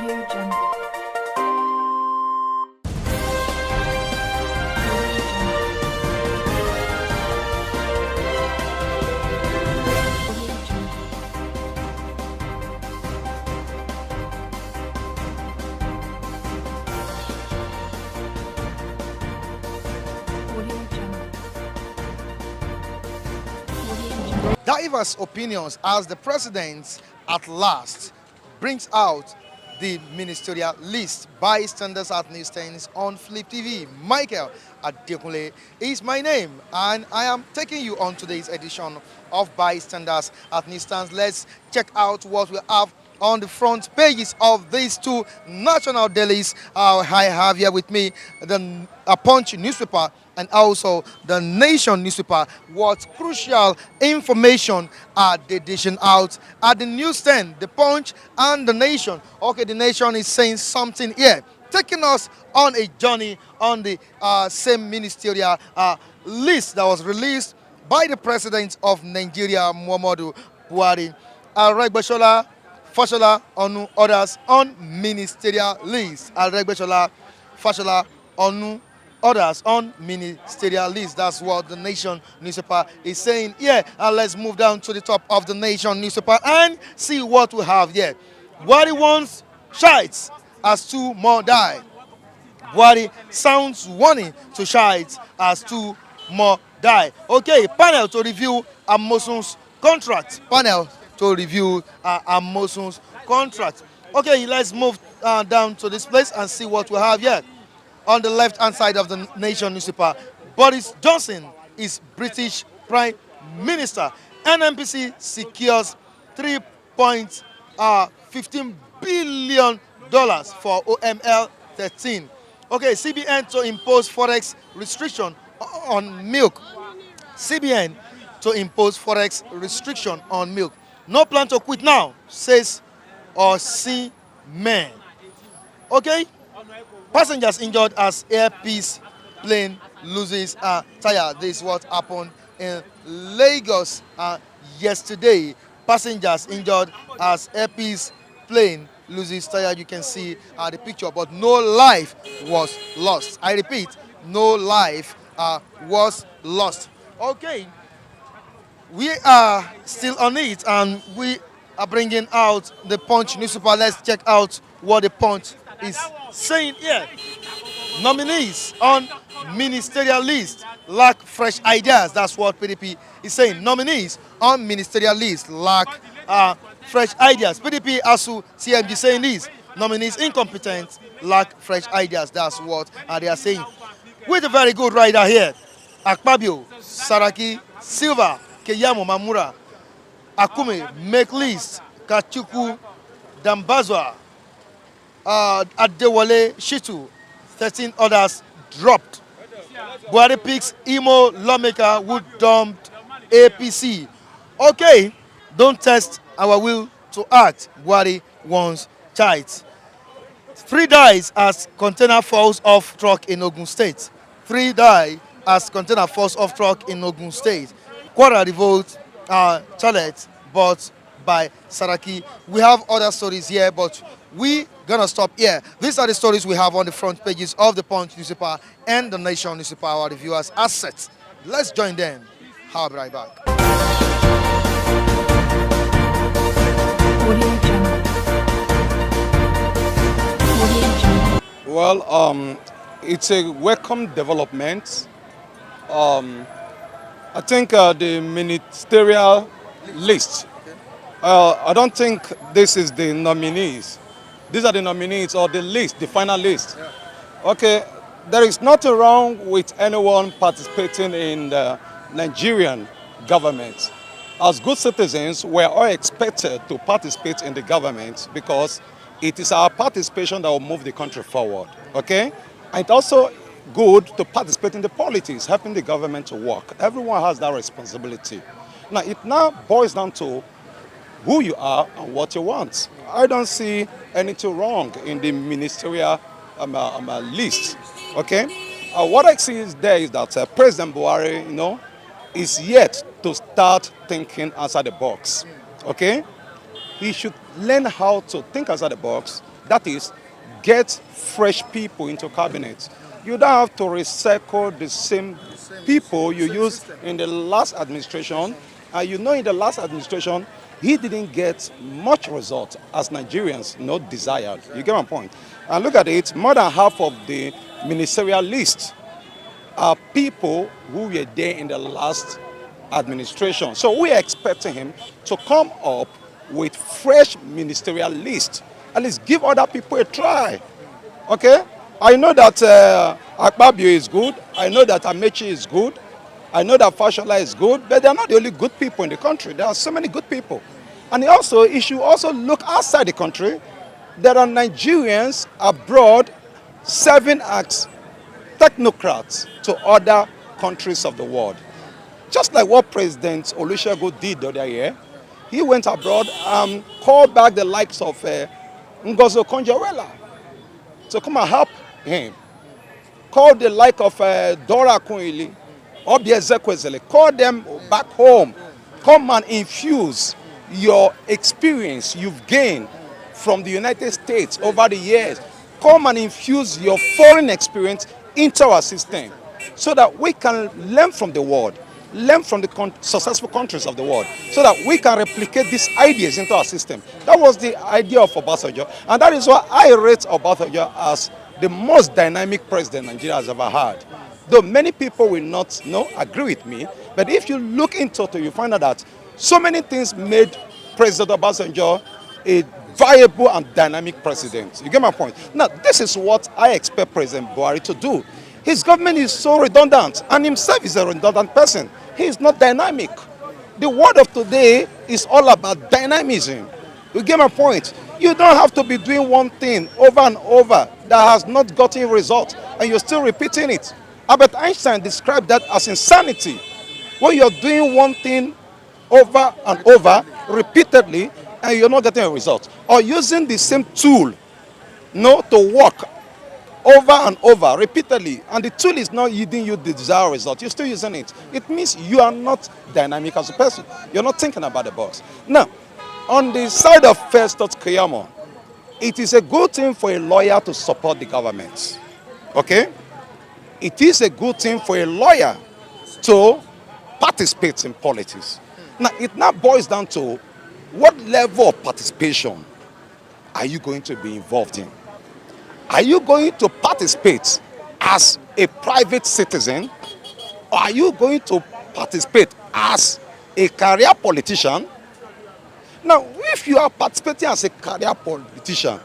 Audio Jungle. Diverse opinions as the president at last brings out the ministerial list. Bystanders at newsstands on Flip TV. Michael Adekunle is my name, and I am taking you on today's edition of Bystanders at newsstands. Let's check out what we have on the front pages of these two national dailies. I have here with me the Punch newspaper and also the Nation newspaper. What crucial information are they dishing out at the newsstand, the Punch and the Nation? Okay, the Nation is saying something here, taking us on a journey on the same ministerial list that was released by the president of Nigeria, Muhammadu Buhari. Aregbesola Fashola Onu others on ministerial list. Aregbesola Fashola Onu others on ministerial list. That's what the Nation newspaper is saying here. And let's move down to the top of the Nation newspaper and see what we have here. Buhari wants shites as two more die. Buhari sounds warning to shites as two more die. Okay, panel to review Amosun's contract. Panel to review Amosun's contract. Okay, let's move down to this place and see what we have here. On the left-hand side of the Nation newspaper, Boris Johnson is British Prime Minister. NNPC secures $3.15 billion for OML 13. Okay, CBN to impose forex restriction on milk. CBN to impose forex restriction on milk. No plan to quit now, says Osi Men. Okay, passengers injured as Air Peace plane loses a tire. This is what happened in Lagos yesterday. Passengers injured as Air Peace plane loses tire. You can see the picture, but no life was lost. I repeat, no life was lost. Okay, we are still on it, and we are bringing out the Punch newspaper. Let's check out what the Punch is saying here. Nominees on ministerial list lack fresh ideas. That's what PDP is saying. Nominees on ministerial list lack fresh ideas. PDP ASU CMG saying this. Nominees incompetent, lack fresh ideas. That's what they are saying. With a very good rider here, Akpabio, Saraki, Silva, Keyamo Mamura, Akume, make list, Kachuku, Dambazwa, Adewale Shitu, 13 others dropped. Buhari picks Imo lawmaker who dumped APC. Okay, don't test our will to act. Buhari wants chites. 3 dies as container falls off truck in Ogun State. 3 die as container falls off truck in Ogun State. Kwara revolt challenged but by Saraki. We have other stories here, but we gonna stop here. These are the stories we have on the front pages of the Punch newspaper and the Nation newspaper. Our reviewers assets. Let's join them. I'll be right back. Well, it's a welcome development. I think the ministerial list, I don't think this is the nominees. These are the nominees or the list, the final list. Yeah. Okay, there is nothing wrong with anyone participating in the Nigerian government. As good citizens, we are all expected to participate in the government because it is our participation that will move the country forward. Okay, and it's also good to participate in the politics, helping the government to work. Everyone has that responsibility. Now, it now boils down to who you are and what you want. I don't see anything wrong in the ministerial list. Okay, what I see is there is that President Buhari, is yet to start thinking outside the box. Okay, he should learn how to think outside the box. That is, get fresh people into cabinet. You don't have to recycle the same people you used in the last administration. And in the last administration, he didn't get much result as Nigerians desired. You get my point? And look at it, more than half of the ministerial list are people who were there in the last administration. So we are expecting him to come up with fresh ministerial list. At least give other people a try. Okay? I know that Akpabio is good. I know that Amechi is good. I know that Fashola is good. But they're not the only good people in the country. There are so many good people. And also, you should also look outside the country. There are Nigerians abroad serving as technocrats to other countries of the world. Just like what President Olusegun did the other year. He went abroad and called back the likes of Ngozo Konjo-Iweala to come and help him. Called the like of Dora Akunyili, Obi Ezekwesili, call them back home. Come and infuse your experience you've gained from the United States over the years. Come and infuse your foreign experience into our system so that we can learn from the world, learn from the successful countries of the world, so that we can replicate these ideas into our system. That was the idea of Obasanjo, and that is why I rate Obasanjo as the most dynamic president Nigeria has ever had. Though many people will not agree with me, but if you look into it, you find out that so many things made President Obasanjo a viable and dynamic president. You get my point? Now, this is what I expect President Buhari to do. His government is so redundant, and himself is a redundant person. He is not dynamic. The word of today is all about dynamism. You get my point? You don't have to be doing one thing over and over that has not gotten results, and you're still repeating it. Albert Einstein described that as insanity. When you're doing one thing over and over, repeatedly, and you're not getting a result. Or using the same tool to work over and over, repeatedly, and the tool is not yielding you the desired result. You're still using it. It means you are not dynamic as a person. You're not thinking about the box. Now, on the side of Festus Keyamo, it is a good thing for a lawyer to support the government. Okay? It is a good thing for a lawyer to participate in politics. Now, it now boils down to what level of participation are you going to be involved in? Are you going to participate as a private citizen, or are you going to participate as a career politician? Now, if you are participating as a career politician,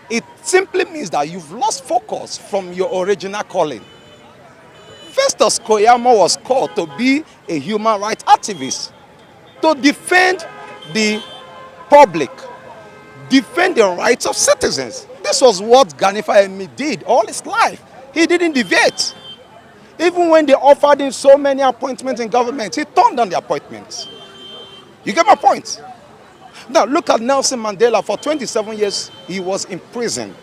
it simply means that you've lost focus from your original calling. Festus Keyamo was called to be a human rights activist, to defend the public, defend the rights of citizens. This was what Gani Fahimi did all his life. He didn't deviate. Even when they offered him so many appointments in government, he turned down the appointments. You get my point? Now look at Nelson Mandela. For 27 years, he was in prison.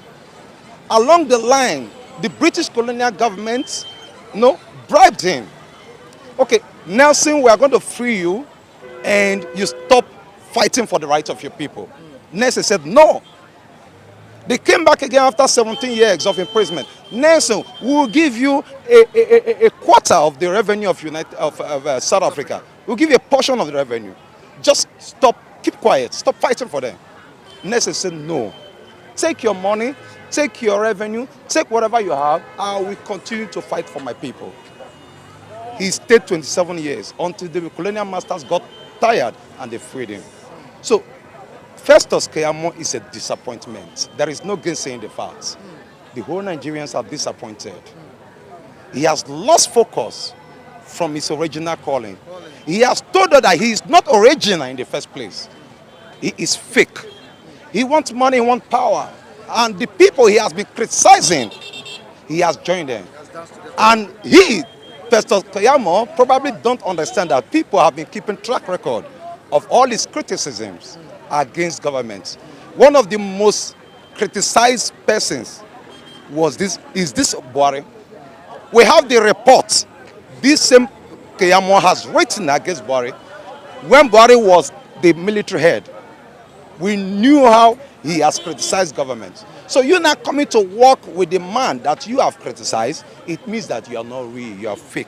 Along the line, the British colonial government, bribed him. Okay, Nelson, we are going to free you, and you stop fighting for the rights of your people. Nelson said no. They came back again after 17 years of imprisonment. Nelson, we will give you a quarter of the revenue of South Africa. We'll give you a portion of the revenue. Just stop, keep quiet, stop fighting for them. Nelson said no. Take your money, take your revenue, take whatever you have, I will continue to fight for my people. He stayed 27 years until the colonial masters got tired and they freed him. So, Festus Keyamo is a disappointment. There is no gainsaying the facts. The whole Nigerians are disappointed. He has lost focus from his original calling. He has told us that he is not original in the first place. He is fake. He wants money, he wants power. And the people he has been criticizing, he has joined them. And he, Festus Keyamo, probably don't understand that people have been keeping track record of all his criticisms against government. One of the most criticized persons is this Buhari. We have the report this same Keyamo has written against Buhari. When Buhari was the military head, we knew how he has criticized government. So you're not coming to work with the man that you have criticized. It means that you are not real, you are fake.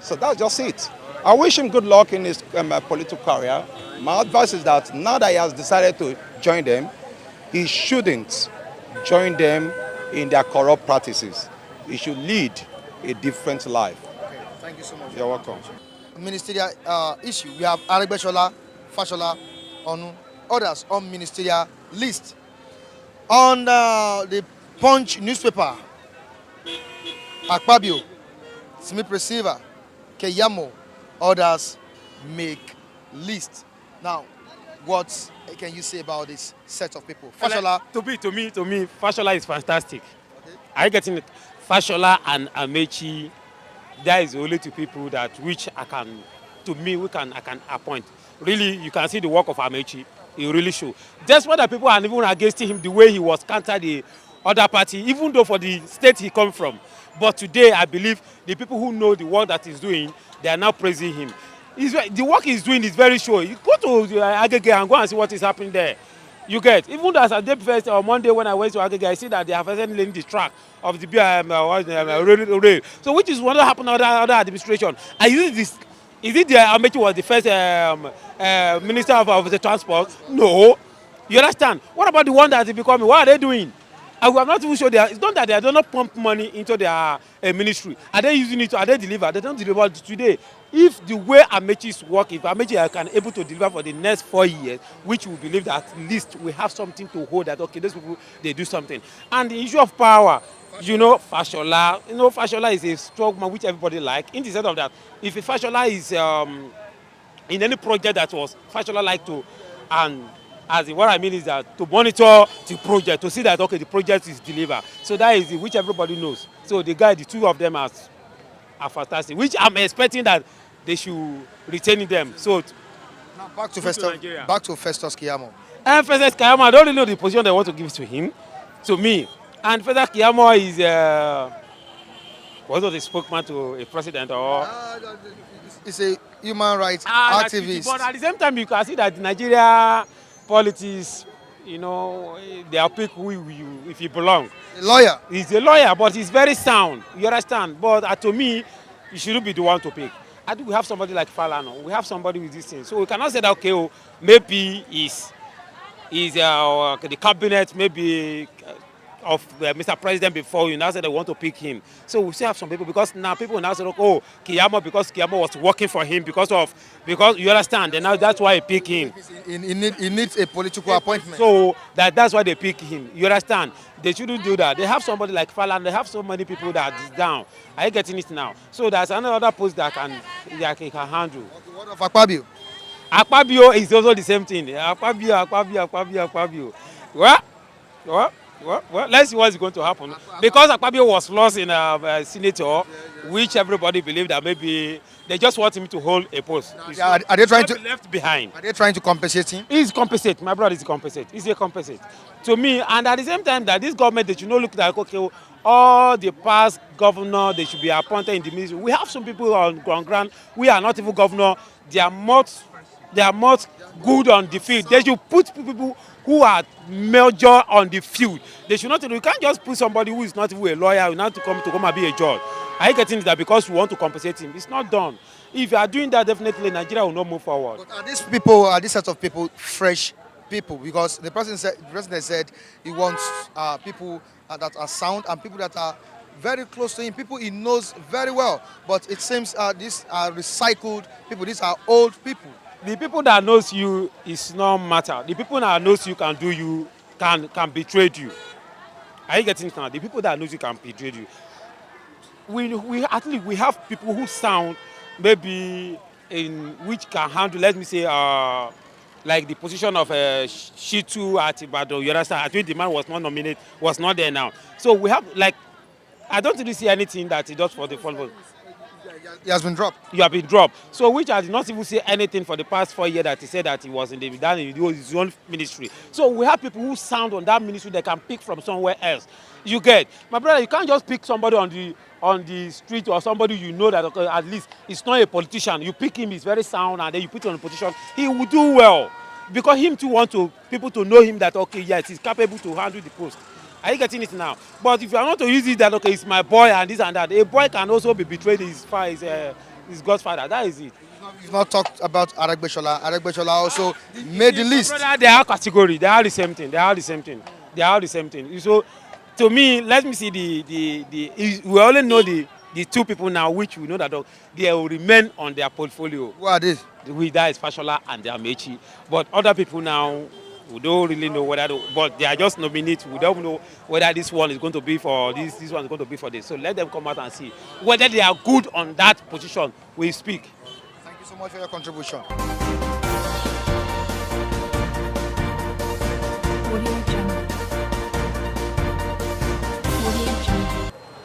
So that's just it. I wish him good luck in his political career. My advice is that now that he has decided to join them, he shouldn't join them in their corrupt practices. He should lead a different life. Okay, thank you so much. You're welcome. Ministerial issue. We have Aregbesola, Fashola, Onu, others on ministerial list. On the Punch newspaper, Akpabio, Smith Receiver, Keyamo, others make list. Now, what can you say about this set of people? Fashola, To me, Fashola is fantastic. Okay. Are you getting it? Fashola and Amechi, there is only two people that which I can appoint. Really, you can see the work of Amechi. He really show. That's why the people are even against him the way he was counter the other party, even though for the state he come from. But today, I believe the people who know the work that he's doing, they are now praising him. The work he's doing is very sure. You go to Agege and go and see what is happening there. You get, even as a day first on Monday when I went to Agege, I see that they have laying the track of the rail. So which is what happened under other administration. I use this. Is it the Amechi was the first minister of the transport? No. You understand? What about the one that is becoming? What are they doing? And we have not even shown it's not that they do not pump money into their ministry. Are they using it? Are they deliver? They don't deliver today. If the way Amechi is working, if Amechi can able to deliver for the next 4 years, which we believe that at least we have something to hold that, okay, those people, they do something. And the issue of power, Fashola is a strong man which everybody like. In the sense of that, if a Fashola is in any project that was Fashola like to, and what I mean is that to monitor the project, to see that, okay, the project is delivered. So that is it, which everybody knows. So the two of them are fantastic, which I'm expecting that they should retain them. So now back to Festus Keyamo. And Festus Keyamo, I don't really know the position they want to give to him, to me. And Festus Keyamo is was the spokesman to a president or? It's a human rights activist. But at the same time, you can see that Nigeria politics, they are pick if you belong. A lawyer. He's a lawyer, but he's very sound. You understand? But to me, you shouldn't be the one to pick. I think we have somebody like Falano. We have somebody with this thing. So we cannot say that, okay, maybe he's the cabinet, maybe of Mr. President before you now say they want to pick him. So we still have some people because now people now say, oh, Keyamo, because Keyamo was working for him because you understand, and now that's why he pick him. He needs a political appointment. So that's why they pick him. You understand? They shouldn't do that. They have somebody like Falan. They have so many people that is down. Are you getting it now? So there's another post that can handle. Okay, what of Akpabio? Akpabio is also the same thing. Akpabio. Well, let's see what's going to happen. Because Akpabio was lost in a senator, which everybody believed that maybe they just want him to hold a post. Are they trying to be left behind? Are they trying to compensate him? He's compensate. My brother is compensate. He's a compensate. To me, and at the same time that this government, they should not look like, okay, all the past governor, they should be appointed in the ministry. We have some people on ground. We are not even governor. They are not good on the field. They should put people who are major on the field. They should not. You can't just put somebody who is not even a lawyer, who not to come and be a judge. Are you getting that because you want to compensate him? It's not done. If you are doing that, definitely Nigeria will not move forward. But are these set of people fresh people? Because the president said he wants people that are sound and people that are very close to him, people he knows very well. But it seems these are recycled people. These are old people. The people that knows you is not matter. The people that knows you can betray you. Are you getting it now? The people that knows you can betray you. We have people who sound maybe in which can handle, let me say, like the position of Shitu at Ibadan. You understand? I think the man was not nominated, was not there now. So we have I don't really see anything that he does for the football. He has been dropped. You have been dropped. So which I did not even say anything for the past 4 years that he said that he was in his own ministry. So we have people who sound on that ministry that can pick from somewhere else. You get, my brother, you can't just pick somebody on the street or somebody you know that, okay, at least it's not a politician. You pick him, he's very sound, and then you put him on a position, he will do well. because him too want to people to know him that okay, yes, he's capable to handle the post. Are you getting it now? But if you are not to use it that okay, it's my boy and this and that, a boy can also be betrayed his godfather. That is it. You've not talked about Aregbesola. Aregbesola also made the list. Brother, they are category. They are the same thing. They are the same thing. They are the same thing. So, to me, let me see we only know the two people now, which we know that they will remain on their portfolio. Who are these? That is Fashola and the Amechi. But other people now, we don't really know but they are just nominees. We don't know whether this one is going to be for this one is going to be for this. So let them come out and see whether they are good on that position. We speak. Thank you so much for your contribution.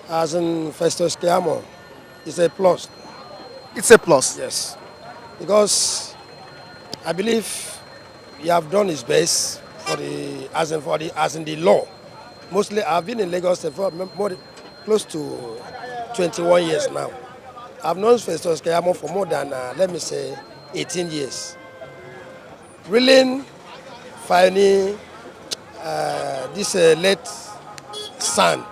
As in Festus Keyamo, it's a plus. It's a plus. Yes. Because I believe he have done his best as in the law. Mostly I've been in Lagos for close to 21 years now. I've known Festus Keyamo for more than, let me say, 18 years. Really, finally, this late son,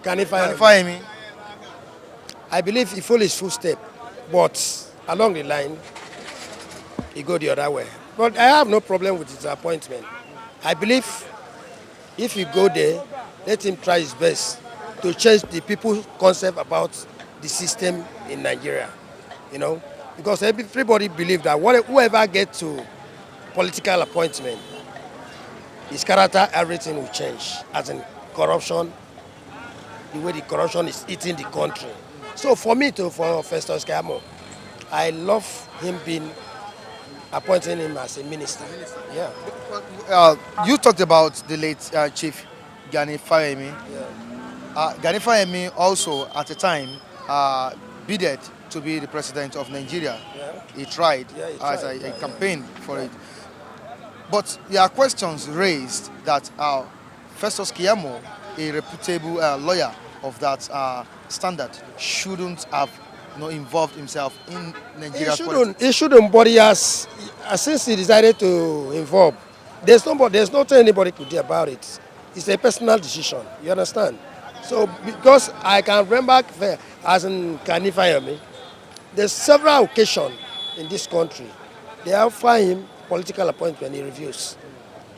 Kanifayemi. I believe he followed his footsteps, but along the line, he go the other way. But I have no problem with his appointment. I believe if he go there, let him try his best to change the people's concept about the system in Nigeria, because everybody believes that whoever gets to political appointment, his character, everything will change, as in corruption, the way the corruption is eating the country. So for Festus Keyamo, I love him appointing him as a minister. Yeah. You talked about the late Chief Gani Fayemi. Yeah. Gani Fayemi also, at the time, bidded to be the president of Nigeria. Yeah. He tried, as a campaign for it. But there are questions raised that Festus Keyamo, a reputable lawyer of that standard, shouldn't have involved himself in Nigeria's politics. He shouldn't, but since he decided to involve, there's nothing anybody could do about it. It's a personal decision, you understand? So, because I can remember, as in Kanifayemi, there's several occasions in this country, they offer him political appointment, he refused.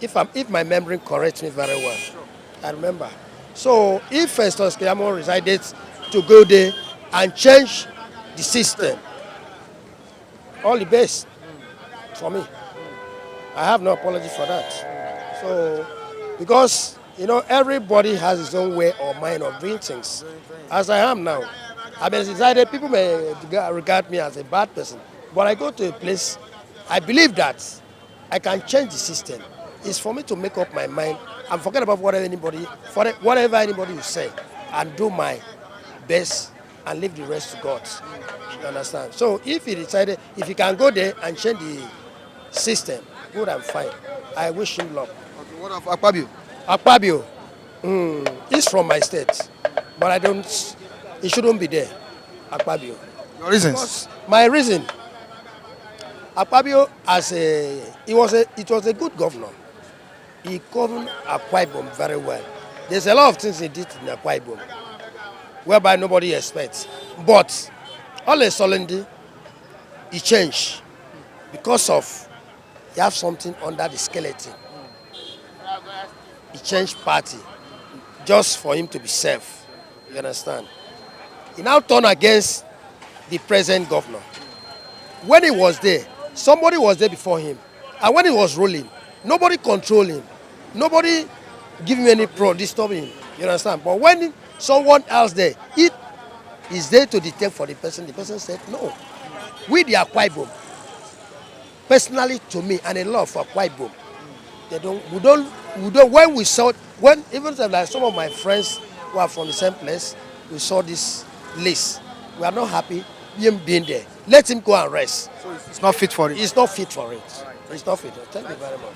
If my memory corrects me very well, I remember. So, if Festus Keyamo decided to go there and change the system, all the best for me. I have no apology for that. So, because everybody has his own way or mind of doing things. As I am now, I've decided people may regard me as a bad person, but I go to a place, I believe that I can change the system. It's for me to make up my mind and forget about whatever anybody will say, and do my best and leave the rest to God. You understand? So if he can go there and change the system, good and fine. I wish him luck. Okay, what of Akpabio? Akpabio, he's from my state, but he shouldn't be there. Akpabio. Your reasons? Because my reason, Akpabio it was a good governor. He governed Akwa Ibom very well. There's a lot of things he did in Akwa Ibom, whereby nobody expects. But all of a sudden, he changed because of he have something under the skeleton. He changed party just for him to be safe. You understand? He now turned against the present governor. When he was there, somebody was there before him. And when he was ruling, nobody controlled him. Nobody give him any disturb him. You understand? But when someone else there, it is there to detect for the person said, no. We the Akwa Ibom, personally to me, and a lot for Akwa Ibom, even like some of my friends who are from the same place, we saw this list. We are not happy him being there. Let him go and rest. So it's not fit for it? It's not fit for it. It's not fit. Thank you very much.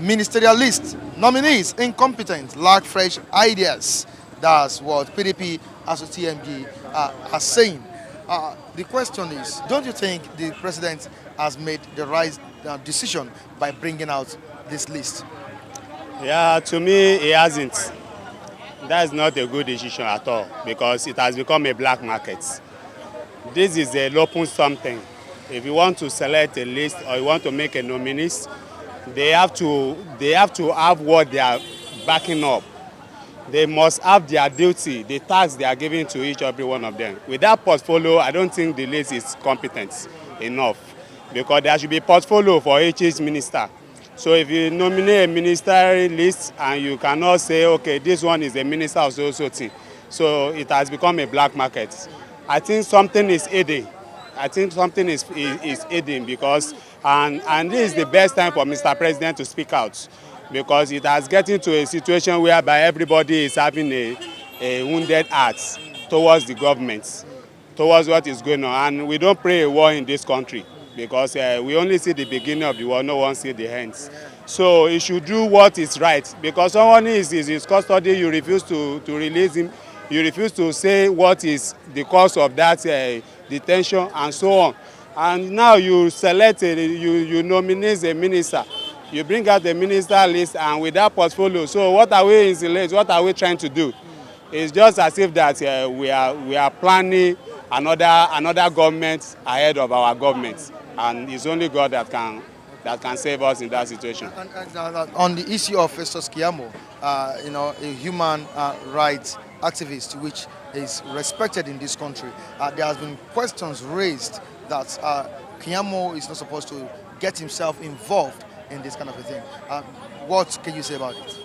Ministerial list. Nominees, incompetent, lack fresh ideas. That's what PDP as a TMG are saying. The question is, don't you think the president has made the right decision by bringing out this list? Yeah, to me, it hasn't. That's not a good decision at all because it has become a black market. This is a open something. If you want to select a list or you want to make a nominees, they have to have what they are backing up. They must have their duty, the task they are giving to each every one of them. With that portfolio, I don't think the list is competent enough because there should be portfolio for each minister. So if you nominate a ministerial list and you cannot say, okay, this one is a minister of so thing, so it has become a black market. I think something is aiding. I think something is aiding because, and this is the best time for Mr. President to speak out because it has gotten to a situation whereby everybody is having a wounded heart towards the government, towards what is going on. And we don't pray a war in this country because we only see the beginning of the war, no one see the end. So he should do what is right because someone is in his custody, you refuse to release him, you refuse to say what is the cause of that detention and so on. And now you select, you nominate a minister, you bring out the minister list and with that portfolio. So what are we insulating? What are we trying to do? It's just as if that we are planning another government ahead of our government, and it's only God that can save us in that situation. And on the issue of Festus Keyamo, a human rights activist which is respected in this country, there has been questions raised that Keyamo is not supposed to get himself involved in this kind of a thing. What can you say about it?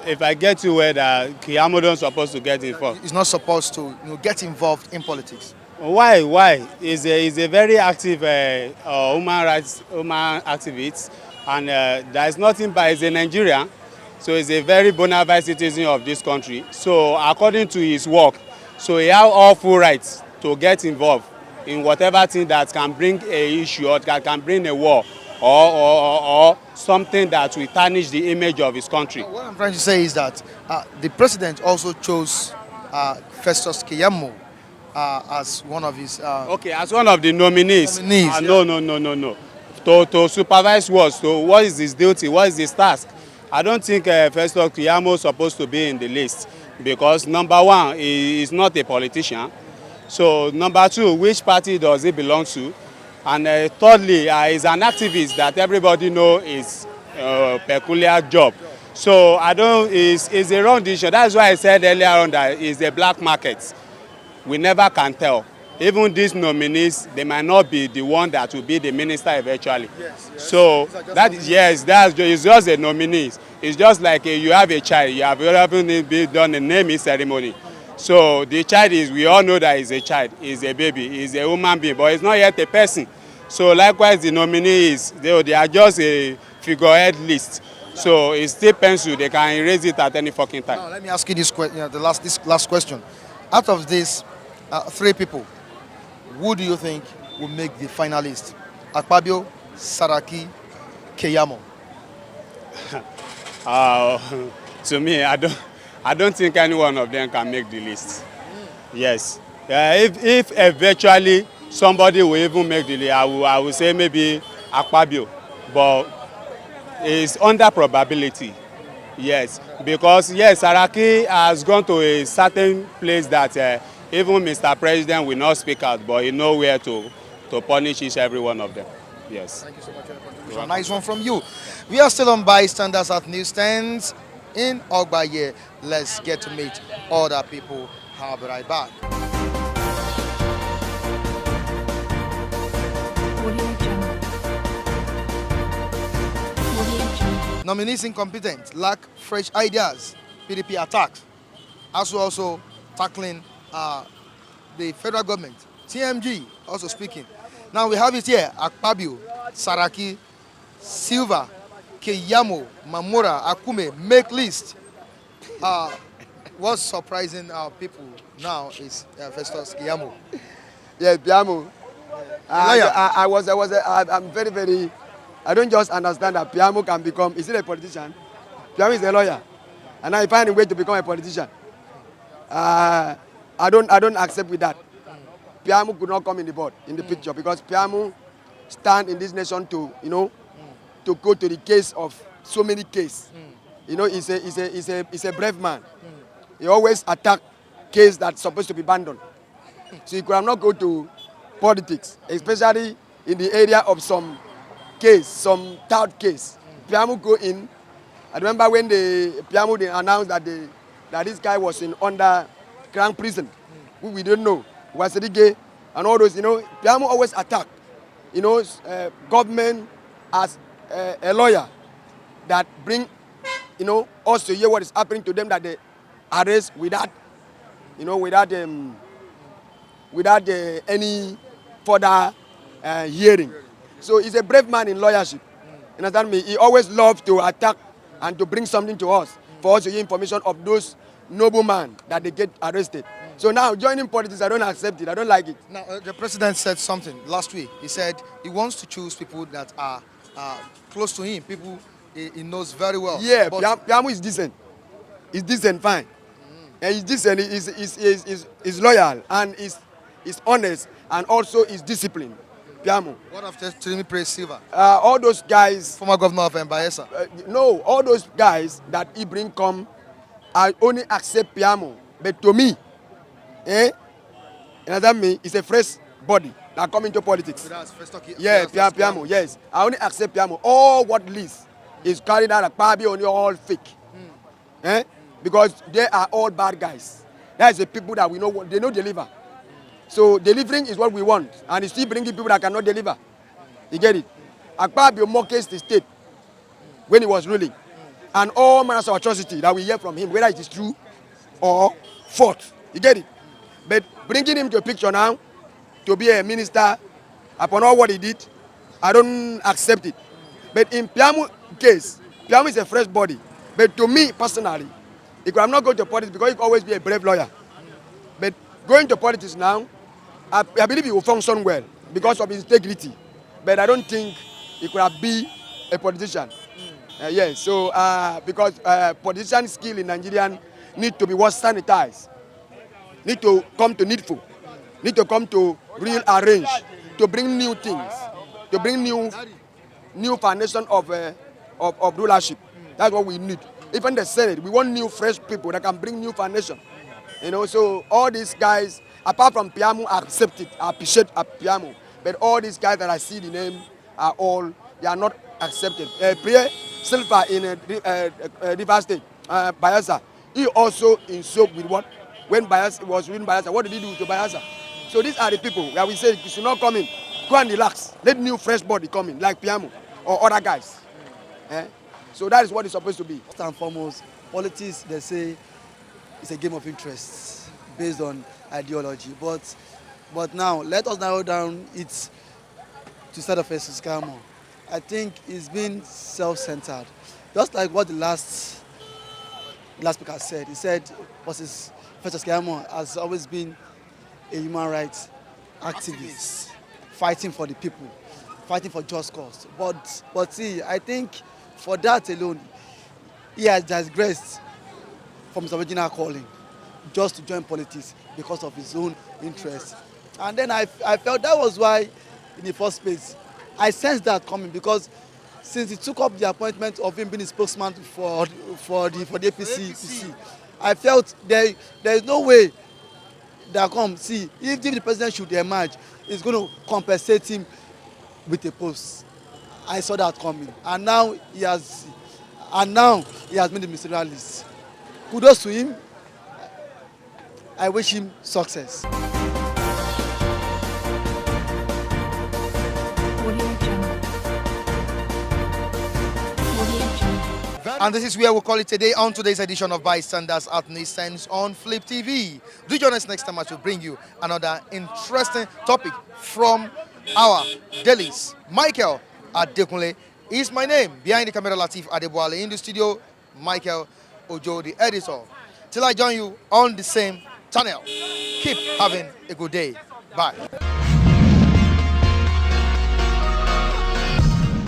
If I get you where Keyamo don't supposed to get involved. He's not supposed to get involved in politics. Why? He's a very active human activist, and there is nothing but he's a Nigerian, so he's a very bona fide citizen of this country. So according to his work, so he has all full rights to get involved in whatever thing that can bring a issue or that can bring a war or something that will tarnish the image of his country. What I'm trying to say is that the president also chose Festus Keyamo as one of his... okay, as one of the nominees. Yeah. No. To supervise what? So what is his duty? What is his task? I don't think Festus Keyamo is supposed to be in the list because number one, he is not a politician. So number two, which party does he belong to? And thirdly, he's an activist that everybody knows is a peculiar job. So it's a wrong decision. That's why I said earlier on that it's a black market. We never can tell. Even these nominees, they might not be the one that will be the minister eventually. Yes. So it's just a nominee. It's just like you have a child, you have done a naming ceremony. So the child we all know that is a child, is a baby, is a human being, but it's not yet a person. So likewise the nominees, they are just a figurehead list. So it's still pencil, they can erase it at any fucking time. Now let me ask you this last question. Out of these three people, who do you think will make the finalist? Akpabio, Saraki, Keyamo? To me, I don't think any one of them can make the list. Yes. If eventually somebody will even make the list, I will say maybe Akpabio. But it's under probability. Yes. Because, yes, Saraki has gone to a certain place that even Mr. President will not speak out, but he knows where to punish each every one of them. Yes. Thank you so much for your contribution. Nice one from you. We are still on Bystanders at Newsstands in Ogbaye. Let's get to meet other people. I'll be right back. Nominees incompetent, lack fresh ideas. PDP attacks. As we're also tackling the federal government. TMG also speaking. Now we have it here. Akpabio, Saraki, Silva, Keyamo, Mamora, Akume, make list. What's surprising our people now is Festus Keyamo. Yeah, Keyamo. I'm very, I don't just understand that Keyamo can become, is he a politician? Keyamo is a lawyer. And I find a way to become a politician. I don't accept with that. Piamu could not come in the board, in the picture, because Piamu stand in this nation to, to go to the case of so many cases. He's a brave man. He always attack case that's supposed to be abandoned. So he could have not go to politics, especially in the area of some case, some third case. Piamu go in. I remember when Piamu they announced that this guy was in underground prison, who we don't know, was gay, and all those. Piamu always attack, government as a lawyer that bring, us to hear what is happening to them, that they arrest without any further hearing. So he's a brave man in lawyership. You understand me? He always loves to attack and to bring something to us, for us to hear information of those noblemen that they get arrested. So now joining politics, I don't accept it. I don't like it. Now, the president said something last week. He said he wants to choose people that are close to him, people he knows very well. Yeah, Piamu is decent. He's decent, fine. And he's decent, he's loyal, and he's honest, and also he's disciplined. Piamu. What after Trinity Praise Silva? All those guys. Former governor of Bayelsa. No, all those guys that he bring come, I only accept Piamu. But to me, you understand me? It's a fresh body that come into politics. Yeah, Piamu, yes. I only accept Piamu. All what least is carried out like Pabi only all fake. Because they are all bad guys. That is the people that we know, they don't deliver. So delivering is what we want, and he's still bringing people that cannot deliver. You get it? Akpabio mortgaged the state when he was ruling, and all manners of atrocity that we hear from him, whether it is true or false. You get it? But bringing him to a picture now, to be a minister, upon all what he did, I don't accept it. But in Piamu's case, Piamu is a fresh body. But to me personally, he could have not gone to politics because he could always be a brave lawyer. But going to politics now, I believe he will function well because of his integrity. But I don't think he could have been a politician. Yes, so because politician skill in Nigerian need to be well sanitized, need to come to needful, need to come to real arrange, to bring new things, to bring new foundation of rulership. That's what we need. Even the Senate, we want new, fresh people that can bring new foundation. So all these guys, apart from Piamu, I accept it, I appreciate Piamu. But all these guys that I see the name they are not accepted. Priya Silva in River State, Bayelsa, he also insult with what? When Bayelsa was ruling Bayelsa, what did he do to Bayelsa? So these are the people that we say you should not come in. Go and relax. Let new, fresh body come in, like Piamu or other guys. So that is what it's supposed to be. First and foremost, politics, they say, it's a game of interests based on ideology. But now, let us narrow down it to start off as scammer. I think it's been self-centered. Just like what the last speaker said. He said, Festus Keyamo has always been a human rights activist, fighting for the people, fighting for just cause. But see, I think for that alone, he has digressed from his original calling, just to join politics because of his own interests. And then I felt that was why, in the first place, I sensed that coming, because since he took up the appointment of him being a spokesman for the APC, I felt there is no way that if the president should emerge, it's going to compensate him with a post. I saw that coming, and now he has made the ministerial list. Kudos to him. I wish him success. And this is where we'll call it a day on today's edition of Bystanders at Nistens on Flip TV. Do join us next time as we bring you another interesting topic from our dailies. Michael Adekunle is my name. Behind the camera, Latif Adeboale. In the studio, Michael Ojo, the editor. Till I join you on the same channel. Keep having a good day. Bye.